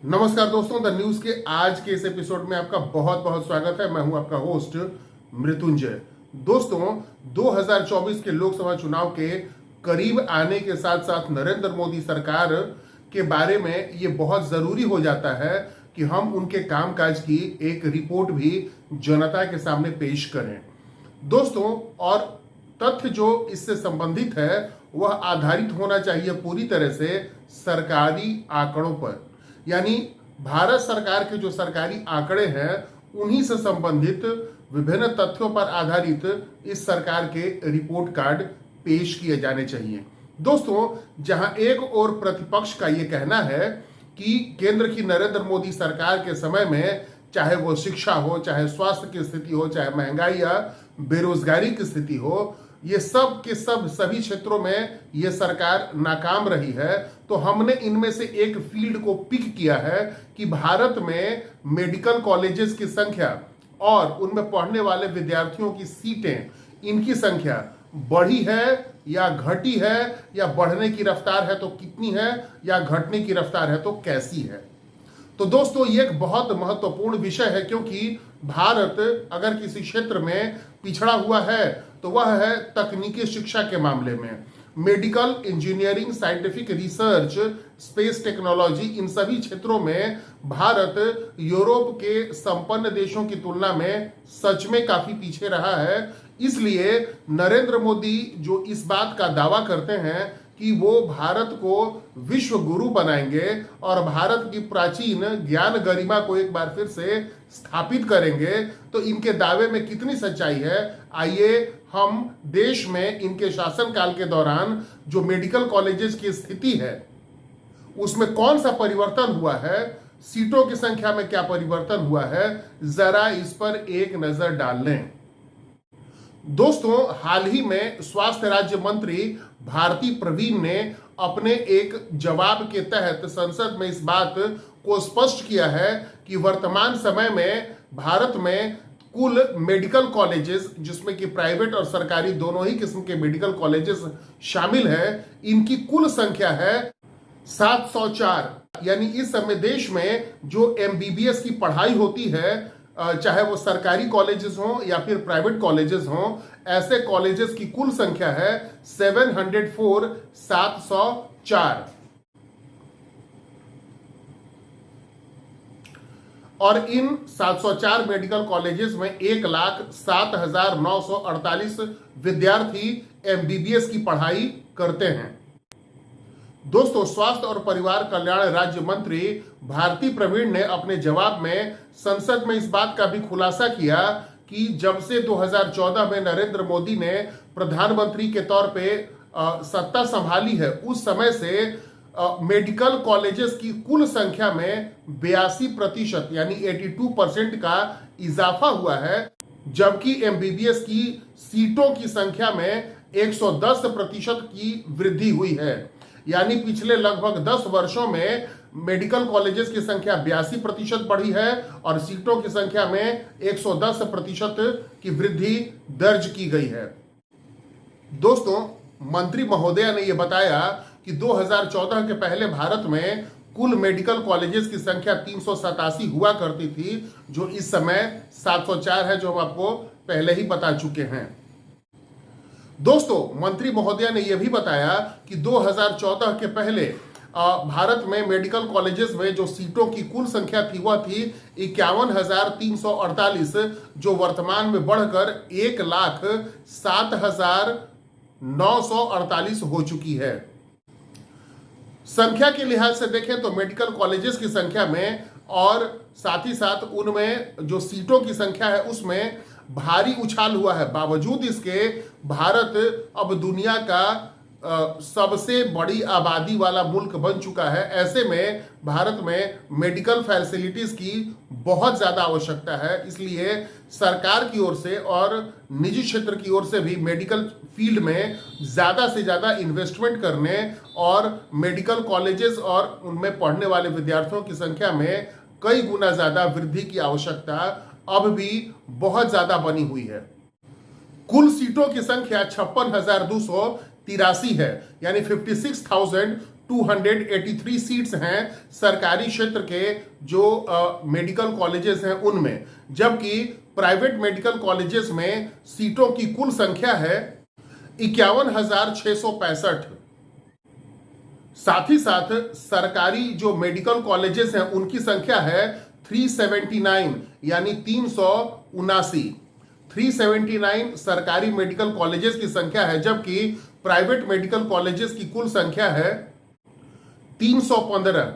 नमस्कार दोस्तों, the news के आज के इस एपिसोड में आपका बहुत बहुत स्वागत है। मैं हूं आपका होस्ट मृत्युंजय। दोस्तों, 2024 के लोकसभा चुनाव के करीब आने के साथ साथ नरेंद्र मोदी सरकार के बारे में ये बहुत जरूरी हो जाता है कि हम उनके कामकाज की एक रिपोर्ट भी जनता के सामने पेश करें। दोस्तों, और तथ्य जो इससे संबंधित है वह आधारित होना चाहिए पूरी तरह से सरकारी आंकड़ों पर, यानी भारत सरकार के जो सरकारी आंकड़े हैं उन्हीं से संबंधित विभिन्न तथ्यों पर आधारित इस सरकार के रिपोर्ट कार्ड पेश किए जाने चाहिए। दोस्तों, जहां एक और प्रतिपक्ष का यह कहना है कि केंद्र की नरेंद्र मोदी सरकार के समय में चाहे वो शिक्षा हो, चाहे स्वास्थ्य की स्थिति हो, चाहे महंगाई या बेरोजगारी की स्थिति हो, ये सब के सब सभी क्षेत्रों में ये सरकार नाकाम रही है। तो हमने इनमें से एक फील्ड को पिक किया है कि भारत में मेडिकल कॉलेजेस की संख्या और उनमें पढ़ने वाले विद्यार्थियों की सीटें, इनकी संख्या बढ़ी है या घटी है, या बढ़ने की रफ्तार है तो कितनी है, या घटने की रफ्तार है तो कैसी है। तो दोस्तों, ये एक बहुत महत्वपूर्ण विषय है, क्योंकि भारत अगर किसी क्षेत्र में पिछड़ा हुआ है तो वह है तकनीकी शिक्षा के मामले में। Medical, engineering, scientific research, space technology, इन सभी क्षेत्रों में भारत यूरोप के संपन्न देशों की तुलना में सच में काफी पीछे रहा है। इसलिए नरेंद्र मोदी जो इस बात का दावा करते हैं कि वो भारत को विश्व गुरु बनाएंगे और भारत की प्राचीन ज्ञान गरिमा को एक बार फिर से स्थापित करेंगे, तो इनके दावे में कितनी सच्चाई है, आइए हम देश में इनके शासनकाल के दौरान जो मेडिकल कॉलेजेस की स्थिति है उसमें कौन सा परिवर्तन हुआ है, सीटों की संख्या में क्या परिवर्तन हुआ है, जरा इस पर एक नजर डाल लें। दोस्तों, हाल ही में स्वास्थ्य राज्य मंत्री भारती प्रवीण ने अपने एक जवाब के तहत संसद में इस बात को स्पष्ट किया है कि वर्तमान समय में भारत में कुल मेडिकल कॉलेजेस, जिसमें कि प्राइवेट और सरकारी दोनों ही किस्म के मेडिकल कॉलेजेस शामिल है, इनकी कुल संख्या है 704। यानी इस समय देश में जो एमबीबीएस की पढ़ाई होती है, चाहे वो सरकारी कॉलेजेस हों या फिर प्राइवेट कॉलेजेस हों, ऐसे कॉलेजेस की कुल संख्या है 704, 704। और इन 704 मेडिकल कॉलेजेस में 1,07,948 विद्यार्थी एमबीबीएस की पढ़ाई करते हैं। दोस्तों, स्वास्थ्य और परिवार कल्याण राज्य मंत्री भारती प्रवीण ने अपने जवाब में संसद में इस बात का भी खुलासा किया कि जब से 2014 में नरेंद्र मोदी ने प्रधानमंत्री के तौर पे सत्ता संभाली है, उस समय से मेडिकल कॉलेजेस की कुल संख्या में 82% यानी 82% का इजाफा हुआ है, जबकि एमबीबीएस की सीटों की संख्या में 110% की वृद्धि हुई है। यानी पिछले लगभग 10 वर्षों में मेडिकल कॉलेजेस की संख्या 82% बढ़ी है और सीटों की संख्या में 110% की वृद्धि दर्ज की गई है। दोस्तों, मंत्री महोदया ने यह बताया कि 2014 के पहले भारत में कुल मेडिकल कॉलेजेस की संख्या 387 हुआ करती थी, जो इस समय 704 है, जो हम आपको पहले ही बता चुके हैं। दोस्तों, मंत्री महोदया ने यह भी बताया कि 2014 के पहले भारत में मेडिकल कॉलेजेस में जो सीटों की कुल संख्या थी वह थी 51,348, जो वर्तमान में बढ़कर 1,07,948 हो चुकी है। संख्या के लिहाज से देखें तो मेडिकल कॉलेजेस की संख्या में और साथ ही साथ उनमें जो सीटों की संख्या है उसमें भारी उछाल हुआ है। बावजूद इसके भारत अब दुनिया का सबसे बड़ी आबादी वाला मुल्क बन चुका है। ऐसे में भारत में मेडिकल फैसिलिटीज की बहुत ज्यादा आवश्यकता है। इसलिए सरकार की ओर से और निजी क्षेत्र की ओर से भी मेडिकल फील्ड में ज्यादा से ज्यादा इन्वेस्टमेंट करने और मेडिकल कॉलेजेस और उनमें पढ़ने वाले विद्यार्थियों की संख्या में कई गुना ज्यादा वृद्धि की आवश्यकता अब भी बहुत ज्यादा बनी हुई है। कुल सीटों की संख्या 56,283 है, यानी 56,283 283 सीट्स हैं सरकारी क्षेत्र के जो मेडिकल कॉलेजेस हैं उनमें, जबकि प्राइवेट मेडिकल कॉलेजेस में सीटों की कुल संख्या है 51,665। साथ ही साथ सरकारी जो मेडिकल कॉलेजेस हैं उनकी संख्या है 379, यानी 379 सरकारी मेडिकल कॉलेजेस की संख्या है, जबकि प्राइवेट मेडिकल कॉलेजेस की कुल संख्या है 315।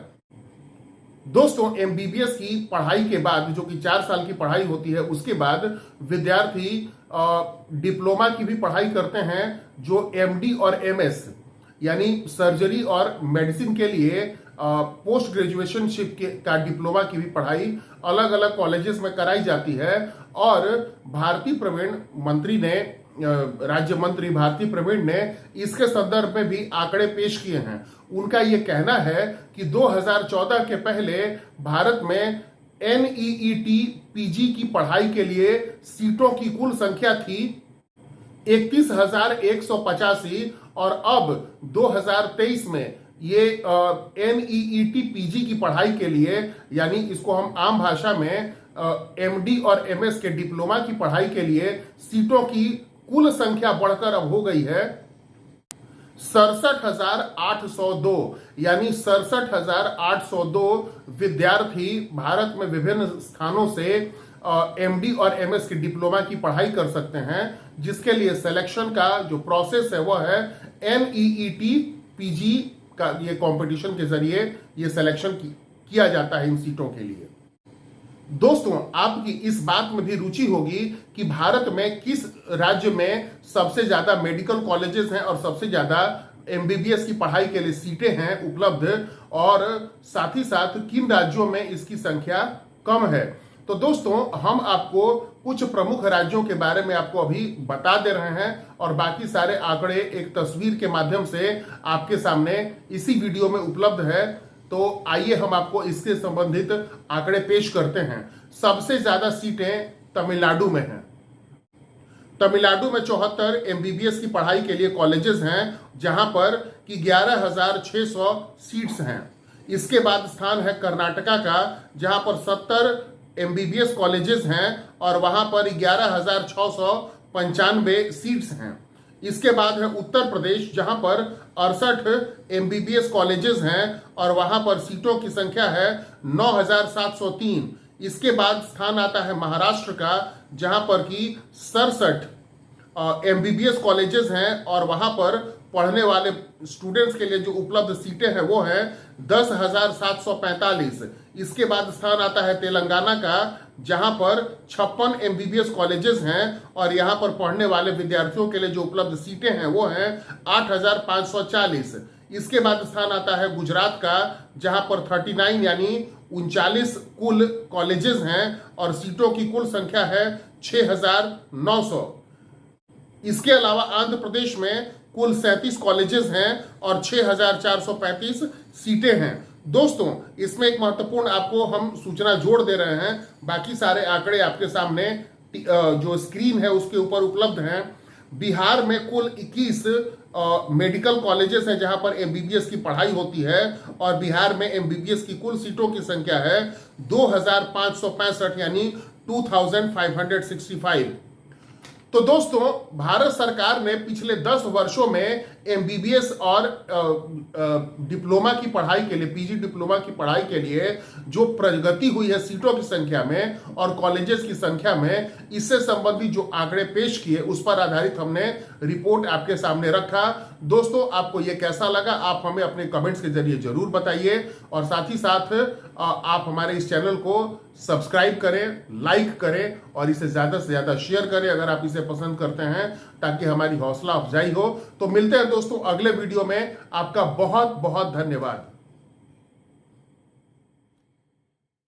दोस्तों, एमबीबीएस की पढ़ाई के बाद, जो कि 4 साल की पढ़ाई होती है, उसके बाद विद्यार्थी डिप्लोमा की भी पढ़ाई करते हैं, जो एमडी और एमएस यानी सर्जरी और मेडिसिन के लिए पोस्ट ग्रेजुएशनशिप का डिप्लोमा की भी पढ़ाई अलग अलग कॉलेजेस में कराई जाती है। और भारतीय प्रवीण मंत्री ने, राज्य मंत्री भारतीय प्रवीण ने इसके संदर्भ में भी आंकड़े पेश किए हैं। उनका यह कहना है कि 2014 के पहले भारत में NEET पीजी की पढ़ाई के लिए सीटों की कुल संख्या थी 31,185 और अब 2023 में ये NEET पीजी की पढ़ाई के लिए, यानी इसको हम आम भाषा में MD और MS के डिप्लोमा की पढ़ाई के लिए सीटों की कुल संख्या बढ़कर अब हो गई है 67,802, यानी 67,802 विद्यार्थी भारत में विभिन्न स्थानों से MD और MS की डिप्लोमा की पढ़ाई कर सकते हैं, जिसके लिए सिलेक्शन का जो प्रोसेस है वो है NEET पीजी का, ये कंपटीशन के जरिए ये सिलेक्शन किया जाता है इन सीटों के लिए। दोस्तों, आपकी इस बात में भी रुचि होगी कि भारत में किस राज्य में सबसे ज्यादा मेडिकल कॉलेजेस हैं और सबसे ज्यादा एमबीबीएस की पढ़ाई के लिए सीटें हैं उपलब्ध, और साथ ही साथ किन राज्यों में इसकी संख्या कम है। तो दोस्तों, हम आपको कुछ प्रमुख राज्यों के बारे में आपको अभी बता दे रहे हैं और बाकी सारे आंकड़े एक तस्वीर के माध्यम से आपके सामने इसी वीडियो में उपलब्ध है। तो आइए हम आपको इससे संबंधित आंकड़े पेश करते हैं। सबसे ज्यादा सीटें तमिलनाडु में हैं। तमिलनाडु में 74 एमबीबीएस की पढ़ाई के लिए कॉलेजेस हैं, जहां पर कि 11,600 सीट्स हैं। इसके बाद स्थान है कर्नाटका का, जहां पर 70 एमबीबीएस कॉलेजेस हैं और वहां पर 11,695 सीट्स हैं। इसके बाद है उत्तर प्रदेश, जहां पर 68 एमबीबीएस कॉलेजेस हैं और वहां पर सीटों की संख्या है 9,703। इसके बाद स्थान आता है महाराष्ट्र का, जहां पर कि 67 एमबीबीएस कॉलेजेस हैं और वहां पर पढ़ने वाले स्टूडेंट्स के लिए जो उपलब्ध सीटें हैं वो है 10,745। इसके बाद स्थान आता है तेलंगाना का, जहां पर 56 एमबीबीएस कॉलेजेस हैं और यहां पर पढ़ने वाले विद्यार्थियों के लिए जो उपलब्ध सीटें हैं वो हैं 8,540। इसके बाद स्थान आता है गुजरात का, जहां पर 39 यानी 39 कुल कॉलेजेस हैं और सीटों की कुल संख्या है 6,900। इसके अलावा आंध्र प्रदेश में कुल 37 कॉलेजेस हैं और 6,435 सीटें हैं। दोस्तों, इसमें एक महत्वपूर्ण आपको हम सूचना जोड़ दे रहे हैं। बाकी सारे आंकड़े आपके सामने जो स्क्रीन है उसके ऊपर उपलब्ध हैं। बिहार में कुल 21 मेडिकल कॉलेजेस हैं जहां पर एमबीबीएस की पढ़ाई होती है और बिहार में एमबीबीएस की कुल सीटों की संख्या है 2,565, यानी 2,565। तो दोस्तों, भारत सरकार ने पिछले 10 वर्षों में एमबीबीएस और डिप्लोमा की पढ़ाई के लिए, पीजी डिप्लोमा की पढ़ाई के लिए जो प्रगति हुई है सीटों की संख्या में और कॉलेजेस की संख्या में, इससे संबंधित जो आंकड़े पेश किए उस पर आधारित हमने रिपोर्ट आपके सामने रखा। दोस्तों, आपको यह कैसा लगा आप हमें अपने कमेंट्स के जरिए जरूर बताइए और साथ ही साथ आप हमारे इस चैनल को सब्सक्राइब करें, लाइक करें और इसे ज्यादा से ज्यादा शेयर करें अगर आप इसे पसंद करते हैं, ताकि हमारी हौसला अफजाई हो। तो मिलते हैं दोस्तों अगले वीडियो में। आपका बहुत बहुत धन्यवाद।